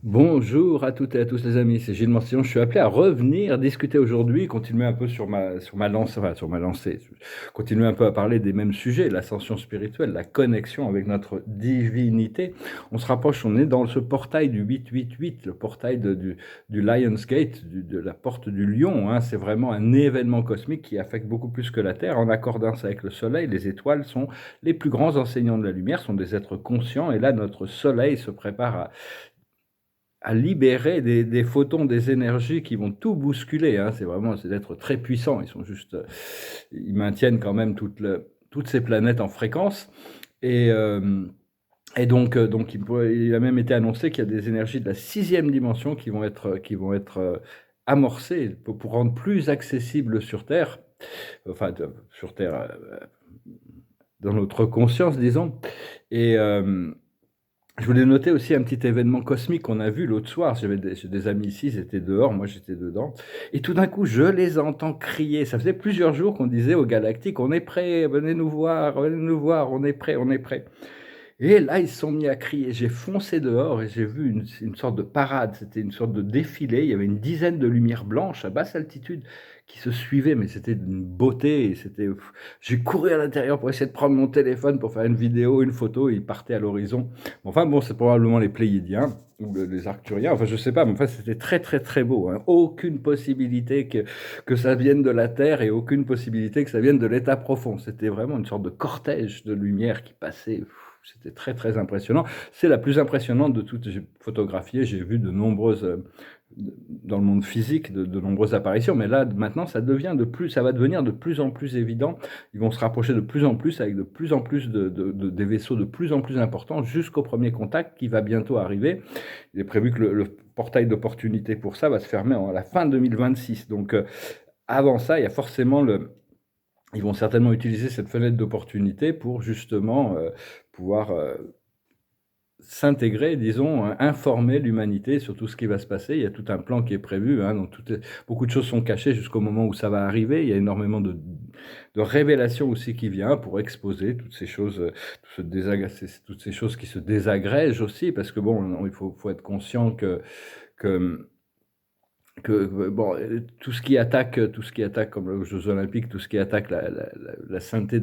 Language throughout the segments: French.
Bonjour à toutes et à tous les amis, c'est Gilles Morcillon. Je suis appelé à revenir discuter aujourd'hui, continuer un peu sur ma lancée, continuer un peu à parler des mêmes sujets, l'ascension spirituelle, la connexion avec notre divinité. On se rapproche, on est dans ce portail du 888, le portail du Lionsgate, de la porte du lion, hein. C'est vraiment un événement cosmique qui affecte beaucoup plus que la Terre. En accordance avec le Soleil, les étoiles sont les plus grands enseignants de la lumière, sont des êtres conscients, et là notre Soleil se prépare à libérer des photons, des énergies qui vont tout bousculer, hein. C'est d'être très puissants. Ils sont juste, ils maintiennent quand même toutes ces planètes en fréquence. Et, donc il a même été annoncé qu'il y a des énergies de la sixième dimension qui vont être amorcées pour rendre plus accessible sur Terre, enfin sur Terre, dans notre conscience, disons. Et je voulais noter aussi un petit événement cosmique qu'on a vu l'autre soir. J'ai des amis ici, ils étaient dehors, moi j'étais dedans. Et tout d'un coup, je les entends crier. Ça faisait plusieurs jours qu'on disait aux Galactiques, on est prêts, venez nous voir, on est prêts, on est prêts. Et là, ils se sont mis à crier. J'ai foncé dehors et j'ai vu une sorte de parade. C'était une sorte de défilé. Il y avait une dizaine de lumières blanches à basse altitude qui se suivaient, mais c'était d'une beauté. Et j'ai couru à l'intérieur pour essayer de prendre mon téléphone pour faire une vidéo, une photo. Et ils partaient à l'horizon. Enfin bon, c'est probablement les Pléiadiens ou les Arcturiens. Enfin, je sais pas, mais enfin, c'était très très très beau, hein. Aucune possibilité que ça vienne de la Terre et aucune possibilité que ça vienne de l'état profond. C'était vraiment une sorte de cortège de lumière qui passait. C'était très, très impressionnant. C'est la plus impressionnante de toutes. J'ai photographié, j'ai vu de nombreuses, dans le monde physique, de nombreuses apparitions, mais là, maintenant, ça va devenir de plus en plus évident. Ils vont se rapprocher de plus en plus avec de plus en plus des vaisseaux de plus en plus importants jusqu'au premier contact qui va bientôt arriver. Il est prévu que le portail d'opportunité pour ça va se fermer à la fin 2026. Donc, avant ça, il y a forcément ils vont certainement utiliser cette fenêtre d'opportunité pour justement pouvoir s'intégrer, disons, informer l'humanité sur tout ce qui va se passer. Il y a tout un plan qui est prévu, hein, donc beaucoup de choses sont cachées jusqu'au moment où ça va arriver. Il y a énormément de révélations aussi qui viennent pour exposer toutes ces choses, toutes ces choses qui se désagrègent aussi, parce que bon, il faut être conscient que bon, tout ce qui attaque comme aux Jeux Olympiques, tout ce qui attaque la sainteté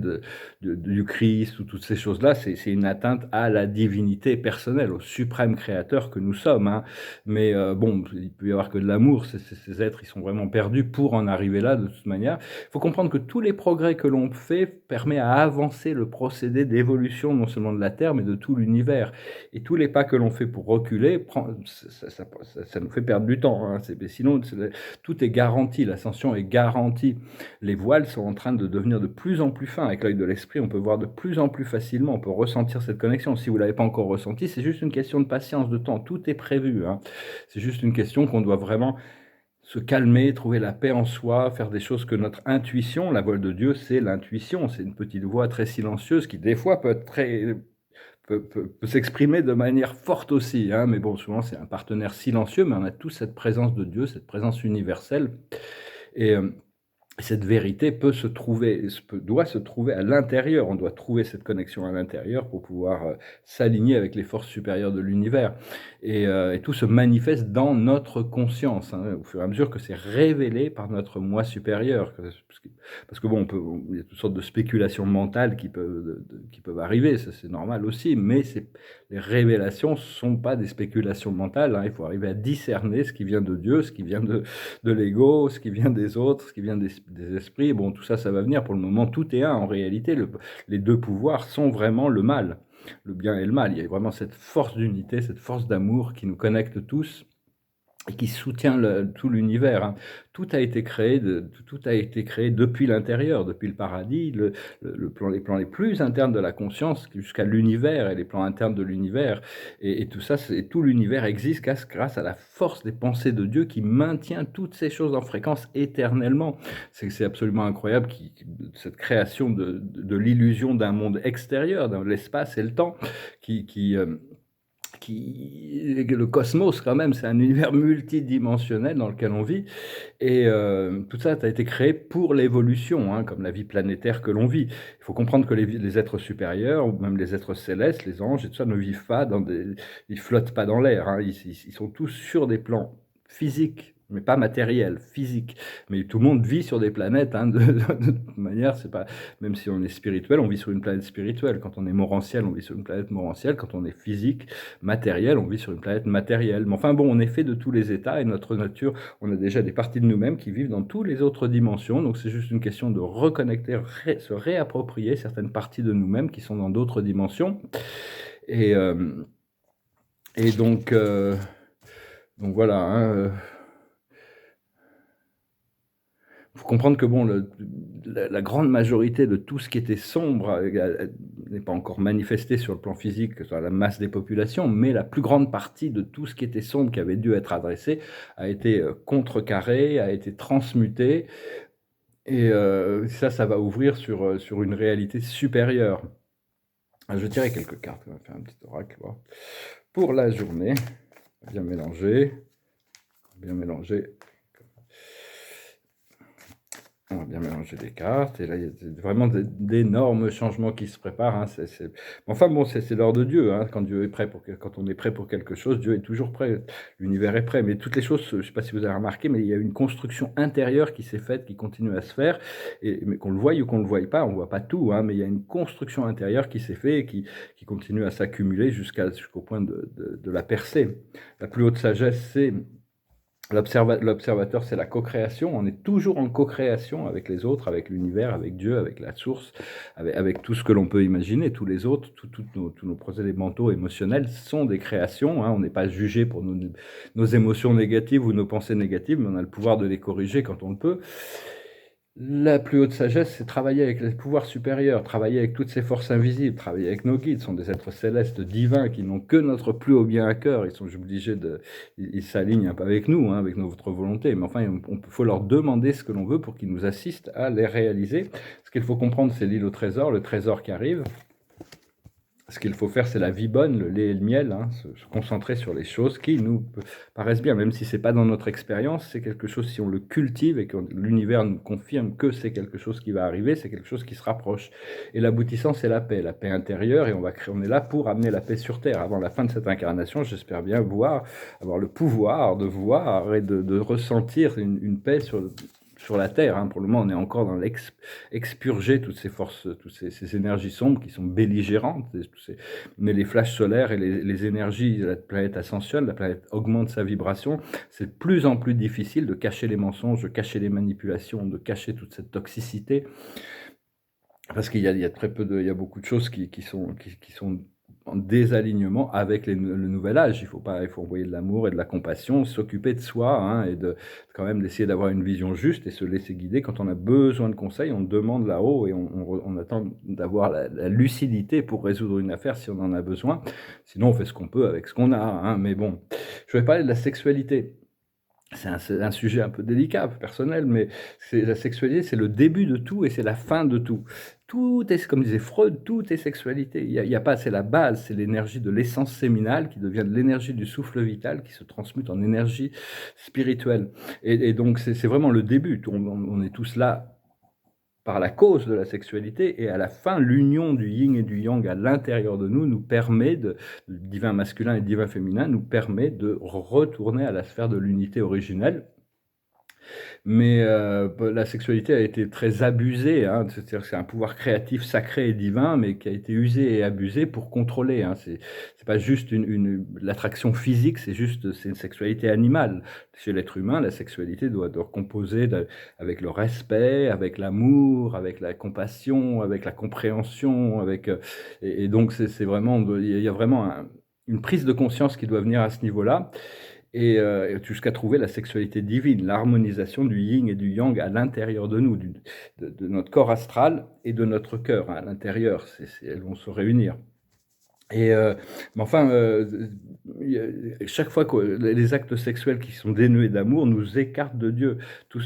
du Christ ou toutes ces choses-là, c'est une atteinte à la divinité personnelle, au suprême créateur que nous sommes, hein. Mais bon, il peut y avoir que de l'amour. Ces êtres, ils sont vraiment perdus pour en arriver là de toute manière. Il faut comprendre que tous les progrès que l'on fait permettent à avancer le procédé d'évolution non seulement de la Terre, mais de tout l'univers. Et tous les pas que l'on fait pour reculer, ça nous fait perdre du temps, hein. Sinon, tout est garanti, l'ascension est garantie. Les voiles sont en train de devenir de plus en plus fins. Avec l'œil de l'esprit, on peut voir de plus en plus facilement, on peut ressentir cette connexion. Si vous ne l'avez pas encore ressenti, c'est juste une question de patience, de temps. Tout est prévu, hein. C'est juste une question qu'on doit vraiment se calmer, trouver la paix en soi, faire des choses que notre intuition, la voix de Dieu, c'est l'intuition. C'est une petite voix très silencieuse qui, des fois, peut s'exprimer de manière forte aussi, hein, mais bon, souvent c'est un partenaire silencieux, mais on a tous cette présence de Dieu, cette présence universelle. Et cette vérité doit se trouver à l'intérieur. On doit trouver cette connexion à l'intérieur pour pouvoir s'aligner avec les forces supérieures de l'univers. Et tout se manifeste dans notre conscience, hein, au fur et à mesure que c'est révélé par notre moi supérieur. Parce que bon, il y a toutes sortes de spéculations mentales qui peuvent arriver, ça c'est normal aussi, mais les révélations ne sont pas des spéculations mentales, hein. Il faut arriver à discerner ce qui vient de Dieu, ce qui vient de l'ego, ce qui vient des autres, ce qui vient des esprits. Bon, tout ça, ça va venir. Pour le moment, tout est un. En réalité, les deux pouvoirs sont vraiment le mal, le bien et le mal. Il y a vraiment cette force d'unité, cette force d'amour qui nous connecte tous et qui soutient tout l'univers, hein. Tout a été créé depuis l'intérieur, depuis le paradis, les plans les plus internes de la conscience jusqu'à l'univers et les plans internes de l'univers. Et tout ça, tout l'univers existe grâce à la force des pensées de Dieu qui maintient toutes ces choses en fréquence éternellement. C'est absolument incroyable cette création de l'illusion d'un monde extérieur, dans l'espace et le temps, qui le cosmos quand même, c'est un univers multidimensionnel dans lequel on vit et tout ça a été créé pour l'évolution, hein, comme la vie planétaire que l'on vit. Il faut comprendre que les êtres supérieurs ou même les êtres célestes, les anges et tout ça ne vivent pas ils flottent pas dans l'air, hein. Ils sont tous sur des plans physiques, mais pas matériels, physiques. Mais tout le monde vit sur des planètes, hein, de toute manière, c'est pas même si on est spirituel, on vit sur une planète spirituelle. Quand on est morantiel, on vit sur une planète morantielle. Quand on est physique, matériel, on vit sur une planète matérielle. Mais enfin bon, on est fait de tous les états et notre nature, on a déjà des parties de nous-mêmes qui vivent dans toutes les autres dimensions. Donc c'est juste une question de reconnecter, se réapproprier certaines parties de nous-mêmes qui sont dans d'autres dimensions. Et, euh, et donc voilà, hein, faut comprendre que bon, la grande majorité de tout ce qui était sombre n'est pas encore manifesté sur le plan physique, sur la masse des populations, mais la plus grande partie de tout ce qui était sombre, qui avait dû être adressé, a été contrecarré, a été transmuté, et ça va ouvrir sur une réalité supérieure. Je tirais quelques cartes, on va faire un petit oracle voilà. Pour la journée. Bien mélanger, bien mélanger. On va bien mélanger les cartes, et là, il y a vraiment d'énormes changements qui se préparent, hein. Enfin bon, c'est l'heure de Dieu, hein. Quand Dieu est prêt quand on est prêt pour quelque chose, Dieu est toujours prêt. L'univers est prêt, mais toutes les choses, je ne sais pas si vous avez remarqué, mais il y a une construction intérieure qui s'est faite, qui continue à se faire, mais qu'on le voie ou qu'on ne le voie pas, on ne voit pas tout, hein, mais il y a une construction intérieure qui s'est faite et qui continue à s'accumuler jusqu'au point de la percée. La plus haute sagesse, c'est l'observateur, c'est la co-création. On est toujours en co-création avec les autres, avec l'univers, avec Dieu, avec la source, avec tout ce que l'on peut imaginer. Tous les autres, tous nos procédés mentaux, émotionnels sont des créations, hein. On n'est pas jugé pour nos émotions négatives ou nos pensées négatives, mais on a le pouvoir de les corriger quand on le peut. La plus haute sagesse, c'est travailler avec les pouvoirs supérieurs, travailler avec toutes ces forces invisibles, travailler avec nos guides. Ce sont des êtres célestes divins qui n'ont que notre plus haut bien à cœur. Ils sont obligés ils s'alignent un peu avec nous, hein, avec notre volonté. Mais enfin, il faut leur demander ce que l'on veut pour qu'ils nous assistent à les réaliser. Ce qu'il faut comprendre, c'est l'île au trésor, le trésor qui arrive. Ce qu'il faut faire, c'est la vie bonne, le lait et le miel, hein, se concentrer sur les choses qui nous paraissent bien, même si c'est pas dans notre expérience, c'est quelque chose, si on le cultive et que l'univers nous confirme que c'est quelque chose qui va arriver, c'est quelque chose qui se rapproche. Et l'aboutissant, c'est la paix intérieure, et on est là pour amener la paix sur Terre. Avant la fin de cette incarnation, j'espère bien avoir le pouvoir de voir et de ressentir une paix sur la Terre, hein. Pour le moment, on est encore dans expurger toutes ces forces, toutes ces énergies sombres qui sont belligérantes. Mais les flashs solaires et les énergies de la planète ascensionne, la planète augmente sa vibration. C'est de plus en plus difficile de cacher les mensonges, de cacher les manipulations, de cacher toute cette toxicité. Parce qu'il y a très peu il y a beaucoup de choses qui sont en désalignement avec le nouvel âge. Il faut envoyer de l'amour et de la compassion, s'occuper de soi, hein, et quand même d'essayer d'avoir une vision juste et se laisser guider. Quand on a besoin de conseils, on demande là-haut et on attend d'avoir la lucidité pour résoudre une affaire si on en a besoin. Sinon, on fait ce qu'on peut avec ce qu'on a, hein. Mais bon, je vais parler de la sexualité. C'est un sujet un peu délicat, personnel, mais la sexualité, c'est le début de tout et c'est la fin de tout. Tout est, comme disait Freud, tout est sexualité. Il y a pas, c'est la base, c'est l'énergie de l'essence séminale qui devient de l'énergie du souffle vital qui se transmute en énergie spirituelle. Et donc, c'est vraiment le début. On est tous là par la cause de la sexualité, et à la fin, l'union du yin et du yang à l'intérieur de nous permet le divin masculin et le divin féminin nous permet de retourner à la sphère de l'unité originelle. Mais la sexualité a été très abusée, hein. C'est-à-dire que c'est un pouvoir créatif sacré et divin, mais qui a été usé et abusé pour contrôler, hein. C'est pas juste l'attraction physique, c'est une sexualité animale. Chez l'être humain, la sexualité doit composer avec le respect, avec l'amour, avec la compassion, avec la compréhension, et donc c'est vraiment, il y a vraiment une prise de conscience qui doit venir à ce niveau-là. Et jusqu'à trouver la sexualité divine, l'harmonisation du yin et du yang à l'intérieur de nous, de notre corps astral et de notre cœur, hein, à l'intérieur. Elles vont se réunir. Mais enfin, chaque fois que les actes sexuels qui sont dénués d'amour nous écartent de Dieu. Tous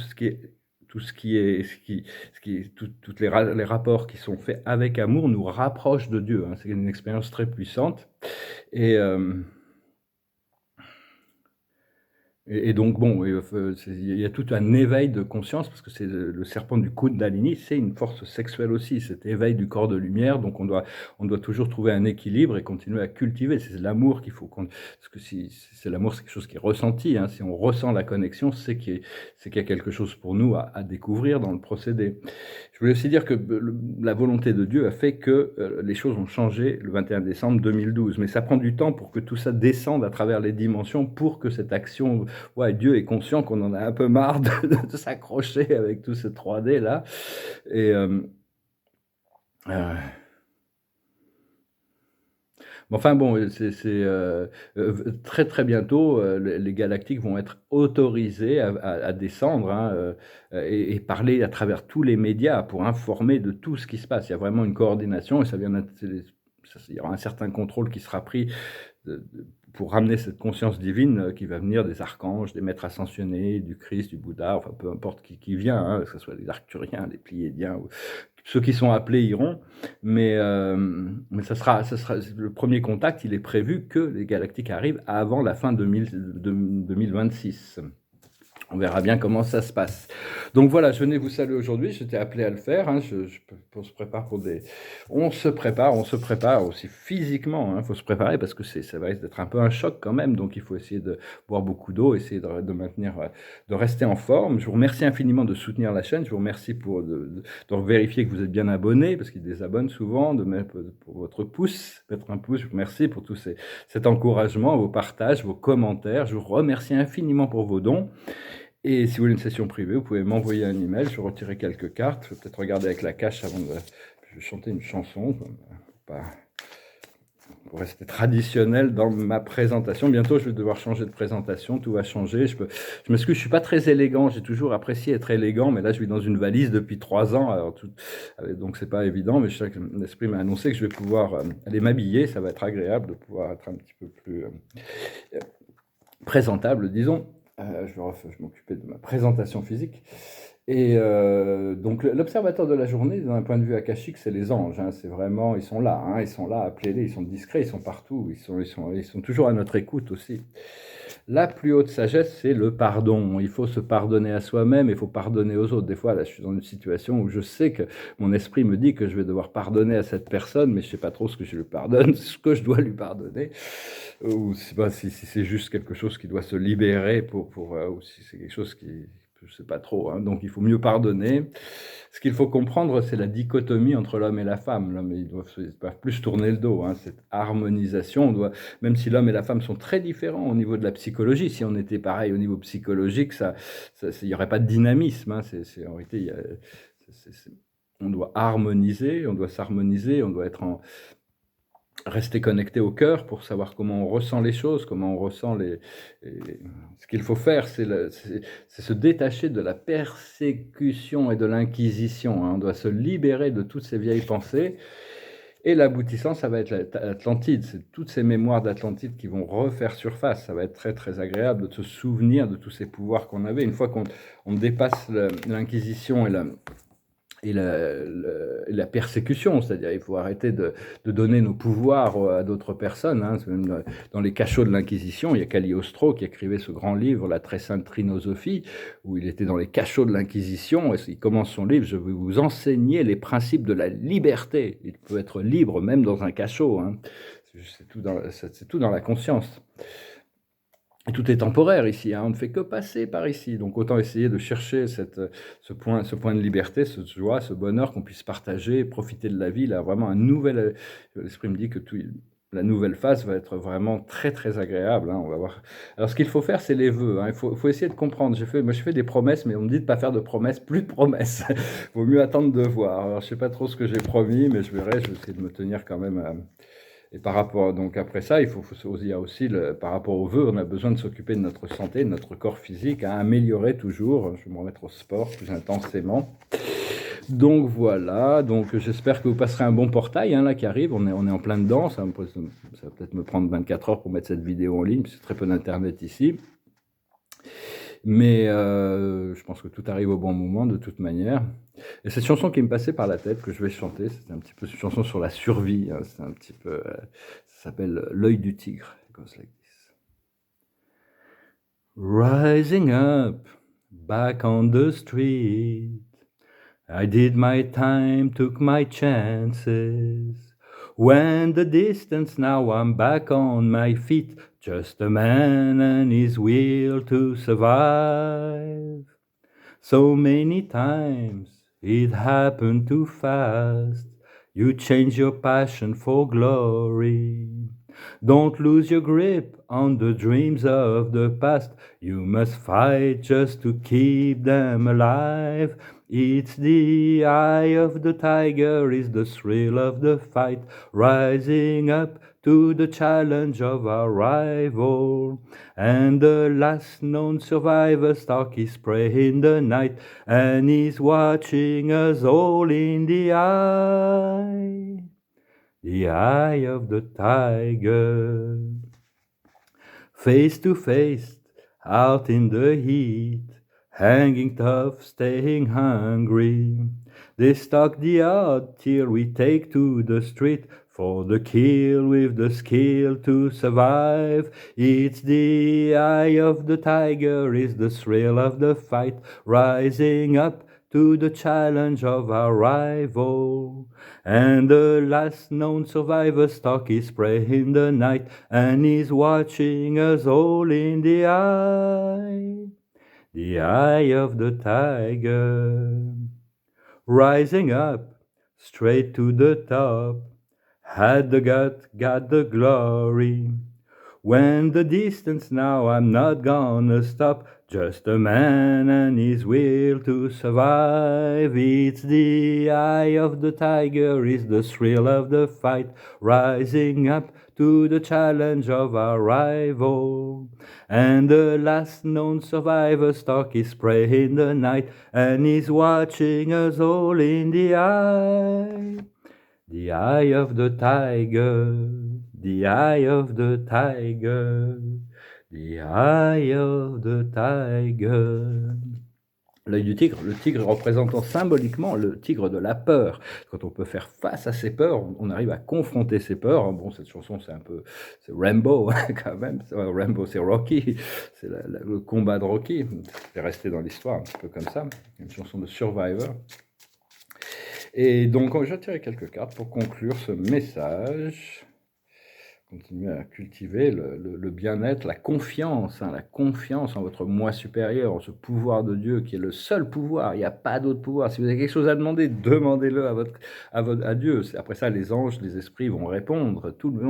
les rapports qui sont faits avec amour nous rapprochent de Dieu, hein. C'est une expérience très puissante. Et Et donc bon, il y a tout un éveil de conscience parce que c'est le serpent du Kundalini, c'est une force sexuelle aussi, cet éveil du corps de lumière, donc on doit toujours trouver un équilibre et continuer à cultiver. C'est l'amour qu'il faut parce que si c'est l'amour, c'est quelque chose qui est ressenti, hein. Si on ressent la connexion, c'est qu'il y a quelque chose pour nous à découvrir dans le procédé. Je voulais aussi dire que la volonté de Dieu a fait que les choses ont changé le 21 décembre 2012. Mais ça prend du temps pour que tout ça descende à travers les dimensions pour que cette action, ouais, Dieu est conscient qu'on en a un peu marre de s'accrocher avec tout ce 3D là. Et euh, enfin bon, très très bientôt, les galactiques vont être autorisés à descendre, hein, et parler à travers tous les médias pour informer de tout ce qui se passe. Il y a vraiment une coordination et ça vient il y aura un certain contrôle qui sera pris pour ramener cette conscience divine qui va venir des archanges, des maîtres ascensionnés, du Christ, du Bouddha, enfin peu importe qui vient, hein, que ce soit les Arcturiens, les Pléiadiens, ou ceux qui sont appelés iront, mais ça sera le premier contact, il est prévu que les galactiques arrivent avant la fin 2026. On verra bien comment ça se passe. Donc voilà, je venais vous saluer aujourd'hui, j'étais appelé à le faire, hein, on se prépare on se prépare aussi physiquement, il faut se préparer parce que ça va risque d'être un peu un choc quand même, donc il faut essayer de boire beaucoup d'eau, essayer de maintenir, de rester en forme. Je vous remercie infiniment de soutenir la chaîne, je vous remercie de vérifier que vous êtes bien abonné, parce qu'ils désabonnent souvent, de mettre pour votre pouce, mettre un pouce, je vous remercie pour cet encouragement, vos partages, vos commentaires, je vous remercie infiniment pour vos dons. Et si vous voulez une session privée, vous pouvez m'envoyer un email, je vais retirer quelques cartes, je vais peut-être regarder avec la cache avant de je vais chanter une chanson, pour rester traditionnel dans ma présentation. Bientôt, je vais devoir changer de présentation, tout va changer. Je m'excuse, je suis pas très élégant, j'ai toujours apprécié être élégant, mais là, je vis dans une valise depuis 3 ans, alors donc c'est pas évident, mais je sais que l'esprit m'a annoncé que je vais pouvoir aller m'habiller, ça va être agréable de pouvoir être un petit peu plus présentable, disons. Je vais m'occuper de ma présentation physique. Et donc l'observateur de la journée, d'un point de vue akashique, c'est les anges, hein. C'est vraiment, ils sont là, hein, ils sont là, appelez-les, ils sont discrets, ils sont partout, ils sont toujours à notre écoute aussi. La plus haute sagesse, c'est le pardon. Il faut se pardonner à soi-même, il faut pardonner aux autres. Des fois, là, je suis dans une situation où je sais que mon esprit me dit que je vais devoir pardonner à cette personne, mais je ne sais pas trop ce que je lui pardonne, ce que je dois lui pardonner, ou si c'est juste quelque chose qui doit se libérer ou si c'est quelque chose qui, je ne sais pas trop, hein. Donc il faut mieux pardonner. Ce qu'il faut comprendre, c'est la dichotomie entre l'homme et la femme. L'homme, ils doivent plus tourner le dos, hein. Cette harmonisation, même si l'homme et la femme sont très différents au niveau de la psychologie, si on était pareil au niveau psychologique, il n'y aurait pas de dynamisme, hein. En réalité, on doit harmoniser, on doit s'harmoniser, on doit rester connecté au cœur pour savoir comment on ressent les choses, comment on ressent ce qu'il faut faire, c'est se détacher de la persécution et de l'inquisition, hein. On doit se libérer de toutes ces vieilles pensées. Et l'aboutissant, ça va être l'Atlantide. C'est toutes ces mémoires d'Atlantide qui vont refaire surface. Ça va être très, très agréable de se souvenir de tous ces pouvoirs qu'on avait. Une fois qu'on dépasse l'inquisition et la persécution, c'est-à-dire il faut arrêter de donner nos pouvoirs à d'autres personnes, hein. Même dans les cachots de l'Inquisition, il y a Cagliostro qui écrivait ce grand livre, La très sainte Trinosophie, où il était dans les cachots de l'Inquisition, et il commence son livre, je vais vous enseigner les principes de la liberté. Il peut être libre même dans un cachot, hein. C'est tout dans la conscience. Et tout est temporaire ici, hein, on ne fait que passer par ici. Donc autant essayer de chercher ce point de liberté, cette joie, ce bonheur qu'on puisse partager, profiter de la vie. Là, vraiment l'esprit me dit que la nouvelle phase va être vraiment très très agréable, hein, on va voir. Alors ce qu'il faut faire, c'est les vœux, hein. Il faut essayer de comprendre. Moi je fais des promesses, mais on me dit de pas faire de promesses, plus de promesses. Vaut mieux attendre de voir. Alors je sais pas trop ce que j'ai promis, mais je verrai. Je vais essayer de me tenir quand même. Et par rapport, donc après ça, il y a aussi, par rapport aux vœux, on a besoin de s'occuper de notre santé, de notre corps physique, à améliorer toujours. Je vais me remettre au sport plus intensément. Donc voilà, donc j'espère que vous passerez un bon portail, hein, là qui arrive, on est en plein dedans, ça va peut-être me prendre 24 heures pour mettre cette vidéo en ligne, c'est très peu d'internet ici. Mais je pense que tout arrive au bon moment de toute manière. Et cette chanson qui me passait par la tête, que je vais chanter, c'est un petit peu une chanson sur la survie, hein, c'est un petit peu, ça s'appelle L'œil du tigre. It goes like this. Rising up, back on the street, I did my time, took my chances. When the distance, now I'm back on my feet, just a man and his will to survive. So many times it happened too fast. You change your passion for glory. Don't lose your grip on the dreams of the past. You must fight just to keep them alive. It's the eye of the tiger, is the thrill of the fight, rising up to the challenge of our rival. And the last known survivor stalks his prey in the night, and he's watching us all in the eye of the tiger. Face to face, out in the heat, hanging tough, staying hungry. They stalk the odd till we take to the street for the kill with the skill to survive. It's the eye of the tiger, is the thrill of the fight, rising up to the challenge of our rival. And the last known survivor stalks his prey in the night, and he's watching us all in the eye of the tiger. Rising up, straight to the top, had the gut, got the glory. When the distance, now I'm not gonna stop, just a man and his will to survive. It's the eye of the tiger, is the thrill of the fight, rising up to the challenge of our rival. And the last known survivor stalks his prey in the night, and he's watching us all in the eye of the tiger, the eye of the tiger, the eye of the tiger. L'œil du tigre, le tigre représentant symboliquement le tigre de la peur. Quand on peut faire face à ses peurs, on arrive à confronter ses peurs. Bon, cette chanson, c'est un peu, c'est Rambo quand même. Rambo, c'est Rocky, c'est le combat de Rocky. C'est resté dans l'histoire un petit peu comme ça. Une chanson de Survivor. Et donc, je vais tirer quelques cartes pour conclure ce message. Continuez à cultiver le bien-être, la confiance en votre moi supérieur, en ce pouvoir de Dieu qui est le seul pouvoir. Il n'y a pas d'autre pouvoir. Si vous avez quelque chose à demander, demandez-le à Dieu. Après ça, les anges, les esprits vont répondre. Tout le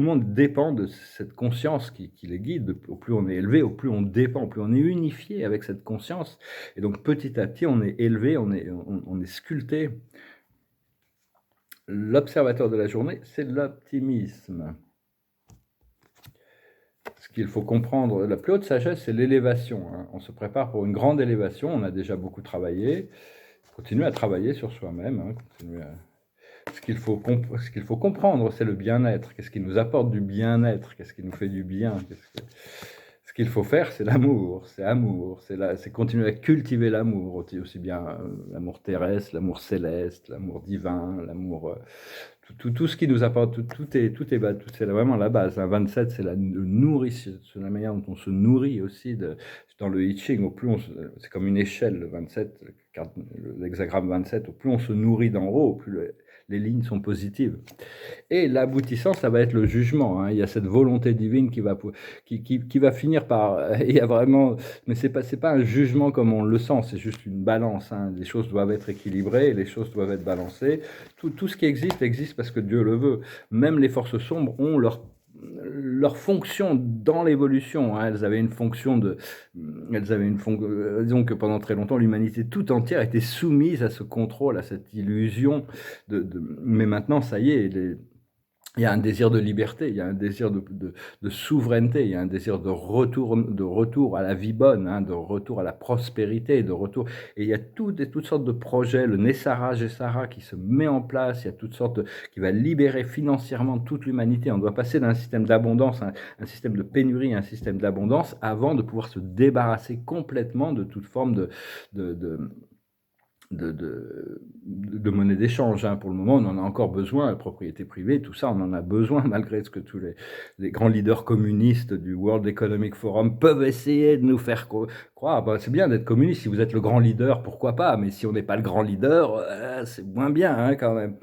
monde dépend de cette conscience qui les guide. Au plus on est élevé, au plus on dépend, au plus on est unifié avec cette conscience. Et donc petit à petit, on est élevé, on est sculpté. L'observateur de la journée, c'est l'optimisme. Ce qu'il faut comprendre, la plus haute sagesse, c'est l'élévation. On se prépare pour une grande élévation, on a déjà beaucoup travaillé. Continuez à travailler sur soi-même. Ce qu'il faut comprendre, c'est le bien-être. Qu'est-ce qui nous apporte du bien-être? Qu'est-ce qui nous fait du bien? Ce qu'il faut faire, c'est l'amour, c'est continuer à cultiver l'amour, aussi bien l'amour terrestre, l'amour céleste, l'amour divin, l'amour, tout ce qui nous apporte, c'est vraiment la base. 27, c'est le nourriture, c'est la manière dont on se nourrit aussi. Dans le I Ching, c'est comme une échelle, le 27, l'hexagramme 27, au plus on se nourrit d'en haut, au plus les lignes sont positives. Et l'aboutissant, ça va être le jugement. Il y a cette volonté divine qui va finir par... Il y a vraiment... Mais c'est pas un jugement comme on le sent, c'est juste une balance. Les choses doivent être équilibrées, les choses doivent être balancées. Tout ce qui existe parce que Dieu le veut. Même les forces sombres ont leur fonction dans l'évolution. Elles avaient une fonction disons que pendant très longtemps, l'humanité tout entière était soumise à ce contrôle, à cette illusion. Mais maintenant, ça y est, il y a un désir de liberté, il y a un désir de souveraineté, il y a un désir de retour à la vie bonne, de retour à la prospérité, de retour. Et il y a toutes sortes de projets, le Nessara, Gessara qui se met en place, il y a toutes sortes qui va libérer financièrement toute l'humanité. On doit passer d'un système d'abondance, un système de pénurie, à un système d'abondance, avant de pouvoir se débarrasser complètement de toute forme de monnaie d'échange, hein. Pour le moment, on en a encore besoin, la propriété privée, tout ça, on en a besoin malgré ce que tous les grands leaders communistes du World Economic Forum peuvent essayer de nous faire croire. Bah, c'est bien d'être communiste, si vous êtes le grand leader, pourquoi pas, mais si on n'est pas le grand leader, c'est moins bien, hein, quand même.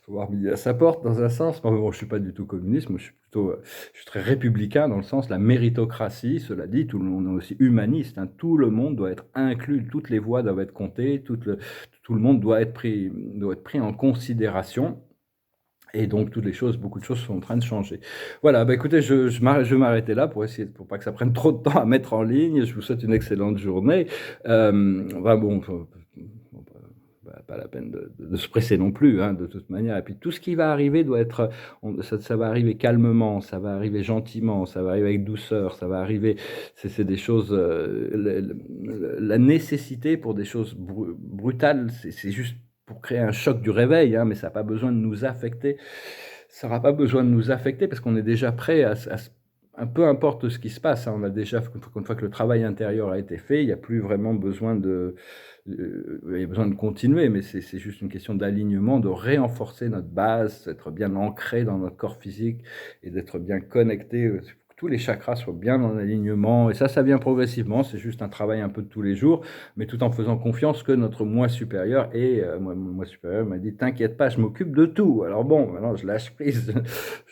Faut voir midi à sa porte dans un sens. Moi, bon, je suis pas du tout communiste, moi je suis plutôt, je suis très républicain dans le sens la méritocratie. Cela dit, tout le monde est aussi humaniste, hein. Tout le monde doit être inclus, toutes les voix doivent être comptées, tout le monde doit être pris en considération. Et donc toutes les choses, beaucoup de choses sont en train de changer. Voilà, bah, écoutez, je vais m'arrêter là pour pas que ça prenne trop de temps à mettre en ligne. Je vous souhaite une excellente journée. Bah, bon, pas la peine de se presser non plus, hein, de toute manière. Et puis tout ce qui va arriver doit être, ça va arriver calmement, ça va arriver gentiment, ça va arriver avec douceur, ça va arriver. C'est des choses, la nécessité pour des choses brutales, c'est juste pour créer un choc du réveil, hein, mais ça n'a pas besoin de nous affecter. Ça n'aura pas besoin de nous affecter parce qu'on est déjà prêt à peu importe ce qui se passe, hein, on a déjà, une fois que le travail intérieur a été fait, il n'y a plus vraiment besoin il y a besoin de continuer, mais c'est juste une question d'alignement, de renforcer notre base, d'être bien ancré dans notre corps physique et d'être bien connecté, que tous les chakras soient bien en alignement. Et ça vient progressivement, c'est juste un travail un peu de tous les jours, mais tout en faisant confiance que notre moi supérieur, et mon moi supérieur m'a dit: «T'inquiète pas, je m'occupe de tout». Alors bon, maintenant je lâche prise,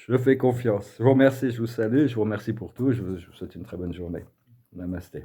je fais confiance. Je vous remercie, je vous salue, je vous remercie pour tout, je vous souhaite une très bonne journée. Namasté.